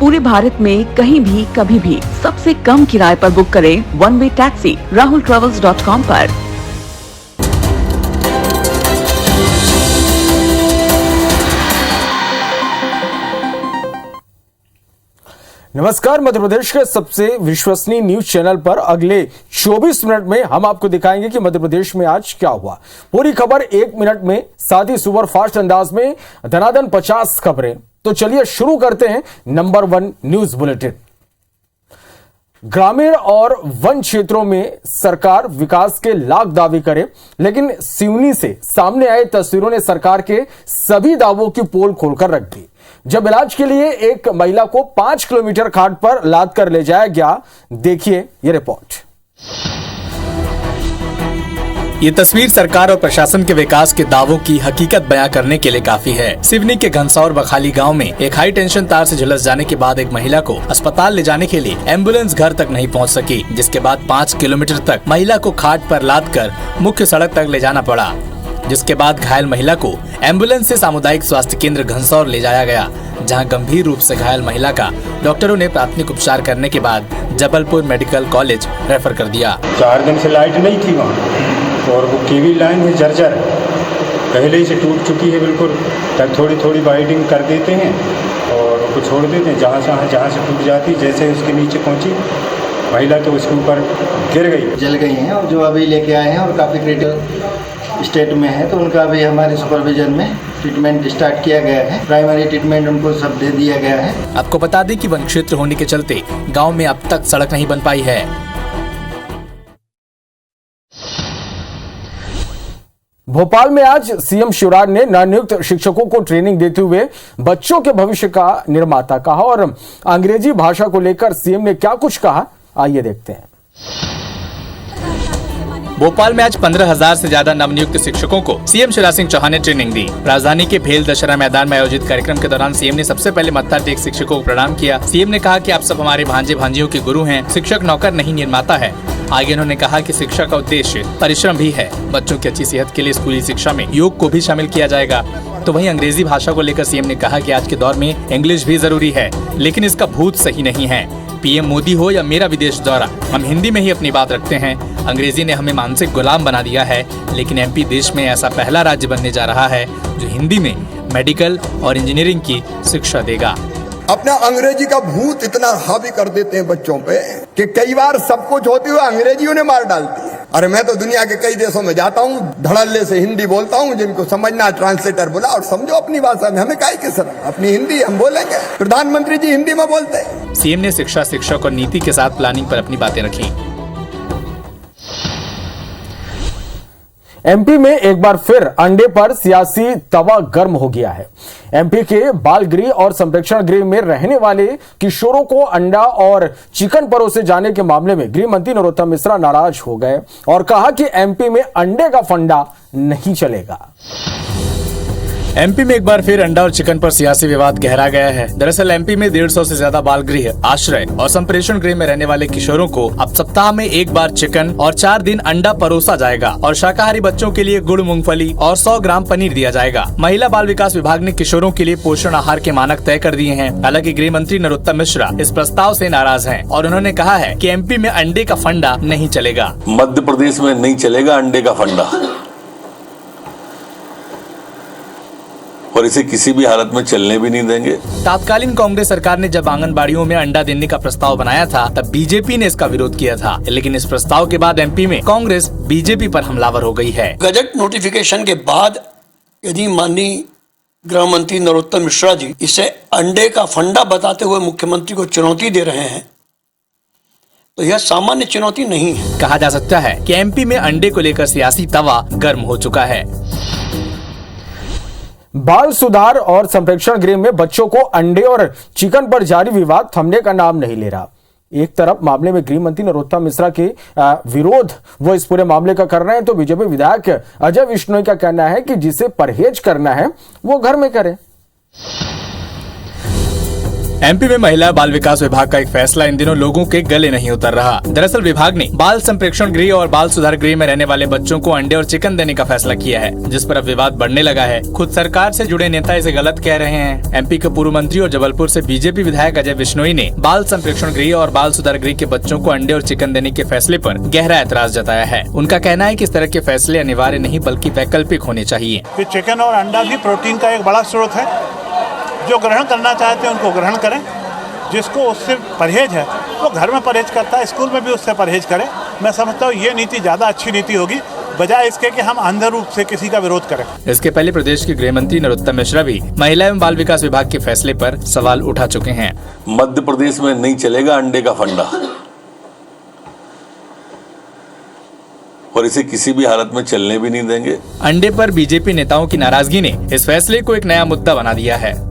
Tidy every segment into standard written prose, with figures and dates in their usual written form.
पूरे भारत में कहीं भी कभी भी सबसे कम किराए पर बुक करें वन वे टैक्सी rahultravels.com पर। नमस्कार, मध्य प्रदेश के सबसे विश्वसनीय न्यूज चैनल पर अगले 24 मिनट में हम आपको दिखाएंगे कि मध्य प्रदेश में आज क्या हुआ। पूरी खबर 1 मिनट में, साथ ही सुपर फास्ट अंदाज में धनाधन 50 खबरें। तो चलिए शुरू करते हैं नंबर 1 न्यूज बुलेटिन। ग्रामीण और वन क्षेत्रों में सरकार विकास के लाख दावे करे, लेकिन सिवनी से सामने आए तस्वीरों ने सरकार के सभी दावों की पोल खोलकर रख दी। जब इलाज के लिए एक महिला को 5 किलोमीटर खाट पर लाद कर ले जाया गया, देखिए ये रिपोर्ट। ये तस्वीर सरकार और प्रशासन के विकास के दावों की हकीकत बयां करने के लिए काफी है। सिवनी के घनसौर बखाली गांव में एक हाई टेंशन तार से झुलस जाने के बाद एक महिला को अस्पताल ले जाने के लिए एम्बुलेंस घर तक नहीं पहुंच सकी, जिसके बाद 5 किलोमीटर तक महिला को खाट पर लादकर मुख्य सड़क तक ले जाना पड़ा। जिसके बाद घायल महिला को एम्बुलेंस से सामुदायिक स्वास्थ्य केंद्र घनसौर ले जाया गया, जहां गंभीर रूप से घायल महिला का डॉक्टरों ने प्राथमिक उपचार करने के बाद जबलपुर मेडिकल कॉलेज रेफर कर दिया। 4 दिन से लाइट नहीं थी वहाँ, और वो केबल लाइन है जर्जर पहले ही से टूट चुकी है बिल्कुल। तब थोड़ी थोड़ी वाइडिंग कर देते हैं और उसको छोड़ देते हैं, जहाँ से टूट जाती, जैसे उसके नीचे पहुँची महिला तो उसके ऊपर गिर गई, जल गई हैं। और जो अभी लेके आए हैं और काफ़ी क्रिटिकल स्टेट में है, तो उनका भी हमारे सुपरविजन में ट्रीटमेंट स्टार्ट किया गया है। प्राइमरी ट्रीटमेंट उनको सब दे दिया गया है। आपको बता दें कि वन क्षेत्र होने के चलते गांव में अब तक सड़क नहीं बन पाई है। भोपाल में आज सीएम शिवराज ने नवनियुक्त शिक्षकों को ट्रेनिंग देते हुए बच्चों के भविष्य का निर्माता कहा, और अंग्रेजी भाषा को लेकर सीएम ने क्या कुछ कहा, आइए देखते हैं। भोपाल में आज 15,000 से ज्यादा नवनियुक्त शिक्षकों को सीएम शिवराज सिंह चौहान ने ट्रेनिंग दी। राजधानी के भेल दशहरा मैदान में आयोजित कार्यक्रम के दौरान सीएम ने सबसे पहले मत्था टेक शिक्षकों को प्रणाम किया। सीएम ने कहा कि आप सब हमारे भांजे भांजियों के गुरु हैं, शिक्षक नौकर नहीं निर्माता है। आगे उन्होंने कहा कि शिक्षा का उद्देश्य परिश्रम भी है। बच्चों की अच्छी सेहत के लिए स्कूली शिक्षा में योग को भी शामिल किया जाएगा। तो वहीं अंग्रेजी भाषा को लेकर सीएम ने कहा कि आज के दौर में इंग्लिश भी जरूरी है, लेकिन इसका भूत सही नहीं है। पीएम मोदी हो या मेरा विदेश दौरा, हम हिंदी में ही अपनी बात रखते हैं। अंग्रेजी ने हमें मानसिक गुलाम बना दिया है, लेकिन एमपी देश में ऐसा पहला राज्य बनने जा रहा है जो हिंदी में मेडिकल और इंजीनियरिंग की शिक्षा देगा। अपना अंग्रेजी का भूत इतना हावी कर देते हैं बच्चों पे कि कई बार सब कुछ होते हुए अंग्रेजी उन्हें मार डालती है। अरे मैं तो दुनिया के कई देशों में जाता हूँ, धड़ल्ले से हिंदी बोलता हूँ, जिनको समझना ट्रांसलेटर बोला और समझो अपनी भाषा में, हमें काहे की शर्म, अपनी हिंदी हम बोलेंगे। प्रधानमंत्री जी हिंदी में बोलते हैं। सीएम ने शिक्षा, शिक्षक और नीति के साथ प्लानिंग पर अपनी बातें रखी। एमपी में एक बार फिर अंडे पर सियासी तवा गर्म हो गया है। एमपी के बाल गृह और संप्रेक्षण गृह में रहने वाले किशोरों को अंडा और चिकन परोसे जाने के मामले में गृह मंत्री नरोत्तम मिश्रा नाराज हो गए और कहा कि एमपी में अंडे का फंडा नहीं चलेगा। एमपी में एक बार फिर अंडा और चिकन पर सियासी विवाद गहरा गया है। दरअसल एमपी में 150 से ज्यादा बाल गृह, आश्रय और संप्रेषण गृह में रहने वाले किशोरों को अब सप्ताह में एक बार चिकन और 4 दिन अंडा परोसा जाएगा और शाकाहारी बच्चों के लिए गुड़, मूंगफली और 100 ग्राम पनीर दिया जाएगा। महिला बाल विकास विभाग ने किशोरों के लिए पोषण आहार के मानक तय कर दिए हैं। हालांकि गृह मंत्री नरोत्तम मिश्रा इस प्रस्ताव से नाराज हैं और उन्होंने कहा है कि एमपी में अंडे का फंडा नहीं चलेगा। मध्य प्रदेश में नहीं चलेगा अंडे का फंडा, और इसे किसी भी हालत में चलने भी नहीं देंगे। तत्कालीन कांग्रेस सरकार ने जब आंगनबाड़ियों में अंडा देने का प्रस्ताव बनाया था, तब बीजेपी ने इसका विरोध किया था, लेकिन इस प्रस्ताव के बाद एमपी में कांग्रेस बीजेपी पर हमलावर हो गई है। गजट नोटिफिकेशन के बाद यदि माननीय गृह मंत्री नरोत्तम मिश्रा जी इसे अंडे का फंडा बताते हुए मुख्यमंत्री को चुनौती दे रहे हैं, तो यह सामान्य चुनौती नहीं है। कहा जा सकता है कि एमपी में अंडे को लेकर सियासी तवा गर्म हो चुका है। बाल सुधार और संप्रेक्षण गृह में बच्चों को अंडे और चिकन पर जारी विवाद थमने का नाम नहीं ले रहा। एक तरफ मामले में गृह मंत्री नरोत्तम मिश्रा के विरोध वो इस पूरे मामले का कर रहे हैं, तो बीजेपी विधायक अजय विश्नोई का कहना है कि जिसे परहेज करना है वो घर में करे। एमपी में महिला बाल विकास विभाग का एक फैसला इन दिनों लोगों के गले नहीं उतर रहा। दरअसल विभाग ने बाल संप्रेक्षण गृह और बाल सुधार गृह में रहने वाले बच्चों को अंडे और चिकन देने का फैसला किया है, जिस पर अब विवाद बढ़ने लगा है। खुद सरकार से जुड़े नेता इसे गलत कह रहे हैं। एमपी के पूर्व मंत्री और जबलपुर से बीजेपी विधायक अजय बिश्नोई ने बाल संप्रेक्षण गृह और बाल सुधार गृह के बच्चों को अंडे और चिकन देने के फैसले पर गहरा ऐतराज जताया है। उनका कहना है कि इस तरह के फैसले अनिवार्य नहीं बल्कि वैकल्पिक होने चाहिए। चिकन और अंडा भी प्रोटीन का एक बड़ा स्रोत है। जो ग्रहण करना चाहते हैं उनको ग्रहण करें, जिसको उससे परहेज है वो घर में परहेज करता है, स्कूल में भी उससे परहेज करें। मैं समझता हूँ ये नीति ज़्यादा अच्छी नीति होगी, बजाय इसके कि हम अंध रूप से किसी का विरोध करें। इसके पहले प्रदेश के गृह मंत्री नरोत्तम मिश्रा भी महिला एवं बाल विकास विभाग के फैसले पर सवाल उठा चुके हैं। मध्य प्रदेश में नहीं चलेगा अंडे का फंडा, और इसे किसी भी हालत में चलने भी नहीं देंगे। अंडे पर बीजेपी नेताओं की नाराजगी ने इस फैसले को एक नया मुद्दा बना दिया है।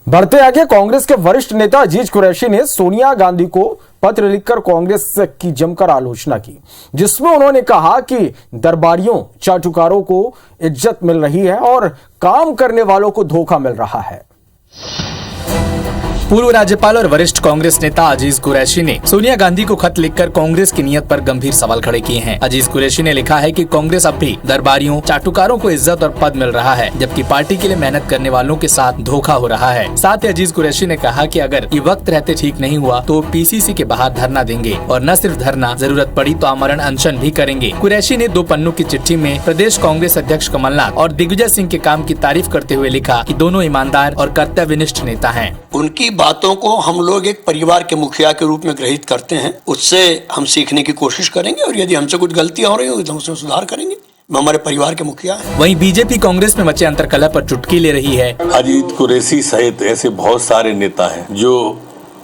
बढ़ते आगे, कांग्रेस के वरिष्ठ नेता अजीज कुरैशी ने सोनिया गांधी को पत्र लिखकर कांग्रेस की जमकर आलोचना की, जिसमें उन्होंने कहा कि दरबारियों चाटुकारों को इज्जत मिल रही है और काम करने वालों को धोखा मिल रहा है। पूर्व राज्यपाल और वरिष्ठ कांग्रेस नेता अजीज कुरैशी ने सोनिया गांधी को खत लिखकर कांग्रेस की नीयत पर गंभीर सवाल खड़े किए हैं। अजीज कुरैशी ने लिखा है कि कांग्रेस अब भी दरबारियों चाटुकारों को इज्जत और पद मिल रहा है, जबकि पार्टी के लिए मेहनत करने वालों के साथ धोखा हो रहा है। साथ ही अजीज कुरैशी ने कहा कि अगर ये वक्त रहते ठीक नहीं हुआ तो पीसीसी के बाहर धरना देंगे, और न सिर्फ धरना, जरूरत पड़ी तो आमरण अनशन भी करेंगे। कुरैशी ने 2 पन्नों की चिट्ठी में प्रदेश कांग्रेस अध्यक्ष कमलनाथ और दिग्विजय सिंह के काम की तारीफ करते हुए लिखा कि दोनों ईमानदार और कर्तव्यनिष्ठ नेता हैं। उनकी बातों को हम लोग एक परिवार के मुखिया के रूप में ग्रहित करते हैं, उससे हम सीखने की कोशिश करेंगे, और यदि हमसे कुछ गलतियां हो रही हो तो हम उसमें सुधार करेंगे। हमारे परिवार के मुखिया हैं। वहीं बीजेपी कांग्रेस में मचे अंतरकलह पर चुटकी ले रही है। अजीत कुरैशी सहित ऐसे बहुत सारे नेता हैं जो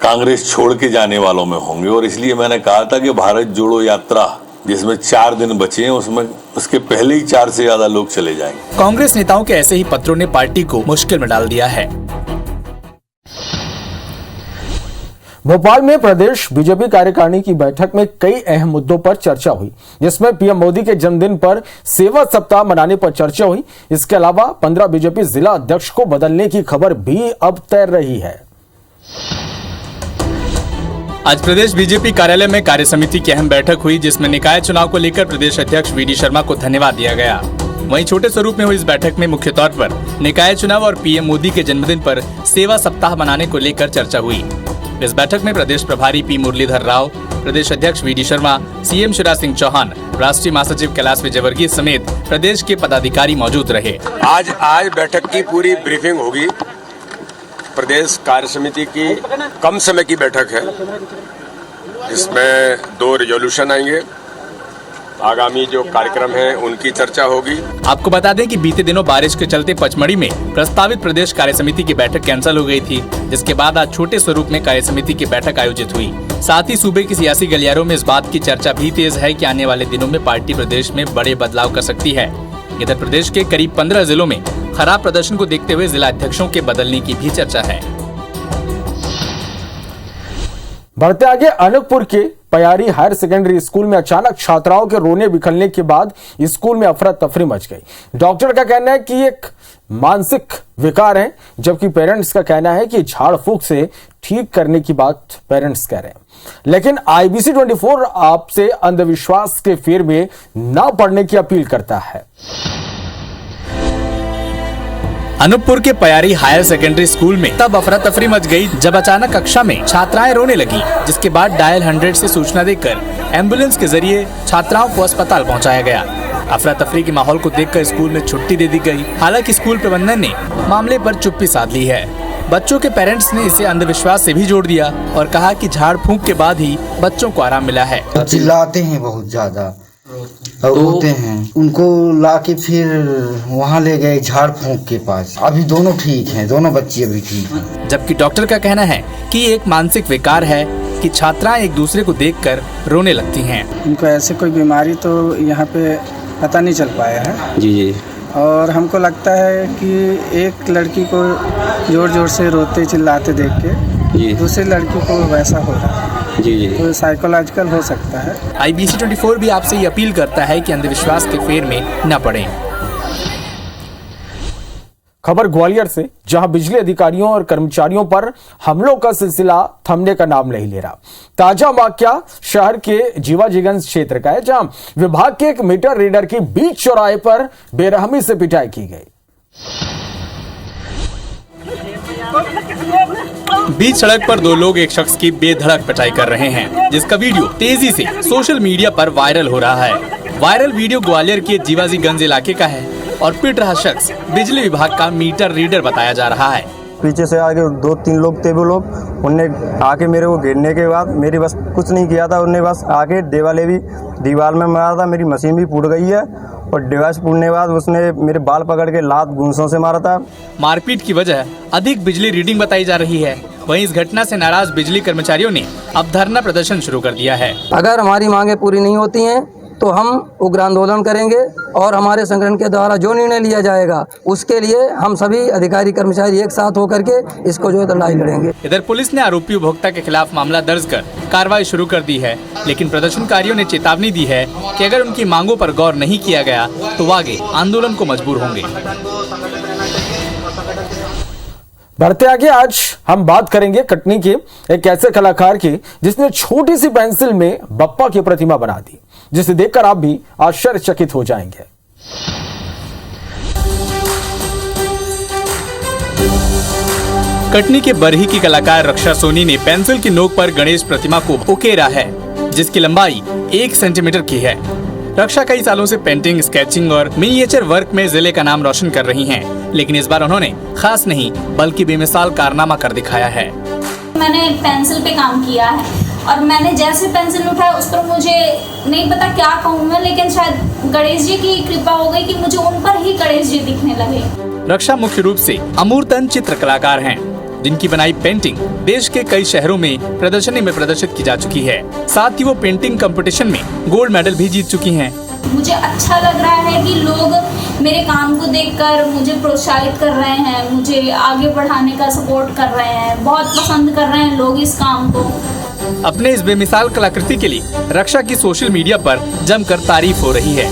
कांग्रेस छोड़ के जाने वालों में होंगे, और इसलिए मैंने कहा था कि भारत जोड़ो यात्रा जिसमें 4 दिन बचे हैं उसमें उसके पहले ही 4 से ज्यादा लोग चले जाएंगे। कांग्रेस नेताओं के ऐसे ही पत्रों ने पार्टी को मुश्किल में डाल दिया है। भोपाल में प्रदेश बीजेपी कार्यकारिणी की बैठक में कई अहम मुद्दों पर चर्चा हुई, जिसमें पीएम मोदी के जन्मदिन पर सेवा सप्ताह मनाने पर चर्चा हुई। इसके अलावा 15 बीजेपी जिला अध्यक्ष को बदलने की खबर भी अब तैर रही है। आज प्रदेश बीजेपी कार्यालय में कार्य समिति की अहम बैठक हुई, जिसमें निकाय चुनाव को लेकर प्रदेश अध्यक्ष वीडी शर्मा को धन्यवाद दिया गया। वहीं छोटे स्वरूप में हुई इस बैठक में मुख्य तौर पर निकाय चुनाव और पीएम मोदी के जन्मदिन पर सेवा सप्ताह मनाने को लेकर चर्चा हुई। इस बैठक में प्रदेश प्रभारी पी मुरलीधर राव, प्रदेश अध्यक्ष वीडी शर्मा, सीएम शिवराज सिंह चौहान, राष्ट्रीय महासचिव कैलाश विजयवर्गीय समेत प्रदेश के पदाधिकारी मौजूद रहे। आज बैठक की पूरी ब्रीफिंग होगी। प्रदेश कार्य समिति की कम समय की बैठक है, जिसमें 2 रिजोल्यूशन आएंगे। आगामी जो कार्यक्रम है उनकी चर्चा होगी। आपको बता दें कि बीते दिनों बारिश के चलते पचमढ़ी में प्रस्तावित प्रदेश कार्य समिति की बैठक कैंसिल हो गई थी, जिसके बाद आज छोटे स्वरूप में कार्य समिति की बैठक आयोजित हुई। साथ ही सूबे की सियासी गलियारों में इस बात की चर्चा भी तेज है कि आने वाले दिनों में पार्टी प्रदेश में बड़े बदलाव कर सकती है। इधर प्रदेश के करीब 15 जिलों में खराब प्रदर्शन को देखते हुए जिला अध्यक्षों के बदलने की भी चर्चा है। बढ़ते आगे, अनूपपुर के पयारी हायर सेकेंडरी स्कूल में अचानक छात्राओं के रोने बिखरने के बाद स्कूल में अफरा तफरी मच गई। डॉक्टर का कहना है कि एक मानसिक विकार है, जबकि पेरेंट्स का कहना है कि झाड़ फूक से ठीक करने की बात पेरेंट्स कह रहे हैं। लेकिन IBC 24 आपसे अंधविश्वास के फेर में न पड़ने की अपील करता है। अनूपपुर के पयारी हायर सेकेंडरी स्कूल में तब अफरा तफरी मच गई जब अचानक कक्षा में छात्राएं रोने लगी, जिसके बाद डायल 100 से सूचना देकर एम्बुलेंस के जरिए छात्राओं को अस्पताल पहुंचाया गया। अफरा तफरी के माहौल को देखकर स्कूल में छुट्टी दे दी गई। हालांकि स्कूल प्रबंधन ने मामले पर चुप्पी साध ली है। बच्चों के पेरेंट्स ने इसे अंधविश्वास से भी जोड़ दिया और कहा कि झाड़ फूंक के बाद ही बच्चों को आराम मिला है। चिल्लाते हैं बहुत ज्यादा और रोते हैं, उनको लाके फिर वहाँ ले गए झाड़ फूंक के पास। अभी दोनों ठीक हैं, दोनों बच्चे अभी ठीक हैं। जबकि डॉक्टर का कहना है कि ये एक मानसिक विकार है कि छात्राएं एक दूसरे को देखकर रोने लगती हैं। उनको ऐसे कोई बीमारी तो यहाँ पे पता नहीं चल पाया है जी। और हमको लगता है कि एक लड़की को जोर जोर से रोते चिल्लाते देख के दूसरी लड़की को वैसा हो रहा है जी। तो साइकोलॉजिकल हो सकता है। IBC 24 भी आपसे ये अपील करता है कि अंधविश्वास के फेर में न पड़ें। खबर ग्वालियर से, जहां बिजली अधिकारियों और कर्मचारियों पर हमलों का सिलसिला थमने का नाम नहीं ले रहा। ताजा वाकया शहर के जीवाजीगंज क्षेत्र का है, जहां विभाग के एक मीटर रीडर की बीच चौराहे पर बेरहमी से पिटाई की गई। बीच सड़क पर दो लोग एक शख्स की बेधड़क पिटाई कर रहे हैं, जिसका वीडियो तेजी से सोशल मीडिया पर वायरल हो रहा है। वायरल वीडियो ग्वालियर के जीवाजीगंज इलाके का है और पिट रहा शख्स बिजली विभाग का मीटर रीडर बताया जा रहा है। पीछे से आगे 2-3 लोग थे, वो लोग उनने आके मेरे को घेरने के बाद मेरी बस कुछ नहीं किया था, उनने बस आके दीवार में मारा था। मेरी मशीन भी फूट गई है और डिवाइस फूटने के बाद उसने मेरे बाल पकड़ के लात घूंसों से मारा था। मारपीट की वजह अधिक बिजली रीडिंग बताई जा रही है। वहीं इस घटना से नाराज बिजली कर्मचारियों ने अब धरना प्रदर्शन शुरू कर दिया है। अगर हमारी मांगे पूरी नहीं होती हैं तो हम उग्र आंदोलन करेंगे और हमारे संगठन के द्वारा जो निर्णय लिया जाएगा उसके लिए हम सभी अधिकारी कर्मचारी एक साथ होकर के इसको जो है लड़ाई लड़ेंगे। इधर पुलिस ने आरोपी उपभोक्ता के खिलाफ मामला दर्ज कर कार्रवाई शुरू कर दी है, लेकिन प्रदर्शनकारियों ने चेतावनी दी है कि अगर उनकी मांगों पर गौर नहीं किया गया तो वो आगे आंदोलन को मजबूर होंगे। बढ़ते आगे, आज हम बात करेंगे कटनी के एक ऐसे कलाकार की जिसने छोटी सी पेंसिल में बप्पा की प्रतिमा बना दी, जिसे देखकर आप भी आश्चर्यचकित हो जाएंगे। कटनी के बरही की कलाकार रक्षा सोनी ने पेंसिल की नोक पर गणेश प्रतिमा को उकेरा है, जिसकी लंबाई 1 सेंटीमीटर की है। रक्षा कई सालों से पेंटिंग, स्केचिंग और मिनिएचर वर्क में जिले का नाम रोशन कर रही हैं, लेकिन इस बार उन्होंने खास नहीं बल्कि बेमिसाल कारनामा कर दिखाया है। मैंने पेंसिल पे काम किया है और मैंने जैसे पेंसिल उठाया उस पर मुझे नहीं पता क्या कहूँ मैं, लेकिन शायद गणेश जी की कृपा हो गई कि मुझे उन पर ही गणेश जी दिखने लगे। रक्षा मुख्य रूप से अमूर्तन चित्र कलाकार हैं, जिनकी बनाई पेंटिंग देश के कई शहरों में प्रदर्शनी में प्रदर्शित की जा चुकी है। साथ ही वो पेंटिंग कंपटीशन में गोल्ड मेडल भी जीत चुकी हैं। मुझे अच्छा लग रहा है कि लोग मेरे काम को देखकर मुझे प्रोत्साहित कर रहे हैं, मुझे आगे बढ़ाने का सपोर्ट कर रहे हैं, बहुत पसंद कर रहे हैं लोग इस काम को। अपने इस बेमिसाल कलाकृति के लिए रक्षा की सोशल मीडिया पर जमकर तारीफ हो रही है।